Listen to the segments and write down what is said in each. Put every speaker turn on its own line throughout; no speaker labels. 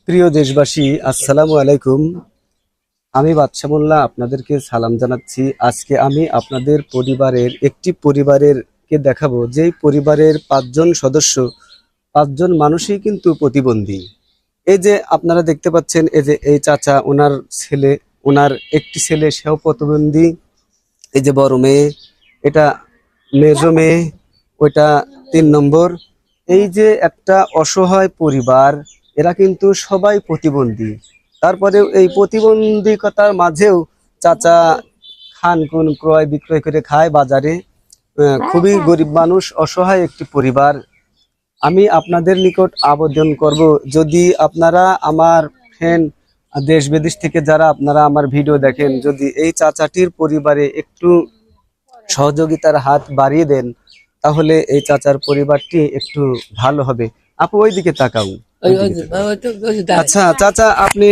প্রিয় দেশবাসী, আসসালামু আলাইকুম। আমি বাদশা মোল্লা আপনাদেরকে সালাম জানাচ্ছি। আজকে আমি আপনাদের একটি পরিবারের কে দেখাবো, যেই পরিবারের 5 জন সদস্য, 5 জন মানুষই কিন্তু প্রতিবন্ধী। এই যে আপনারা দেখতে পাচ্ছেন, এই যে এই চাচা, ওনার ছেলে, ওনার একটি ছেলে, সেও প্রতিবন্ধী। এই যে বড় মেয়ে, এটা মেজো মেয়ে, ওইটা 3 নম্বর। এই যে একটা অসহায় পরিবার, এরা কিন্তু সবাই প্রতিবন্ধী। তারপরেও এই প্রতিবন্ধকতার মাঝেও চাচা খান কোন ক্রয় বিক্রয় করে খায় বাজারে। খুবই গরিব মানুষ, অসহায় একটি পরিবার। আমি আপনাদের নিকট আবেদন করব, যদি আপনারা আমার ফ্রেন্ড, দেশ বিদেশ থেকে যারা আপনারা আমার ভিডিও দেখেন, যদি এই চাচাটির পরিবারে একটু সহযোগিতার হাত বাড়িয়ে দেন, তাহলে এই চাচার পরিবারটি একটু ভালো হবে। আপু ওইদিকে তাকাও। আচ্ছা চাচা, আপনি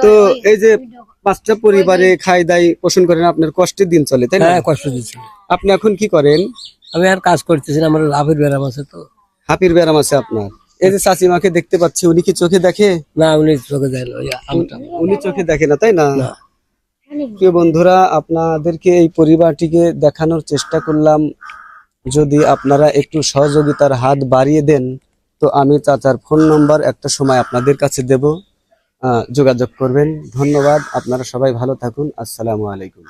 তো এই যে 5টা পরিবারে খাই দাই পোষণ করেন, আপনার কষ্টের দিন চলে, তাই না?
হ্যাঁ, কষ্ট দিচ্ছে।
আপনি এখন কি করেন?
আমি আর কাজ করতেছি না, আমার লাভের ব্যারাম আছে তো।
হাঁপির ব্যারাম আছে আপনার? এই যে চাচিমাকে দেখতে পাচ্ছি, উনি কি চোখে দেখে?
না, উনি চোখে যায় না, ওই আমটা।
উনি চোখে দেখে না, তাই না?
না।
প্রিয় বন্ধুরা, আপনাদেরকে এই পরিবারটিকে দেখানোর চেষ্টা করলাম। যদি আপনারা একটু সহযোগিতার হাত বাড়িয়ে দেন, তো আমি চাচার ফোন নম্বর একটা সময় আপনাদের কাছে দেব, যোগাযোগ করবেন। ধন্যবাদ। আপনারা সবাই ভালো থাকুন। আসসালামু আলাইকুম।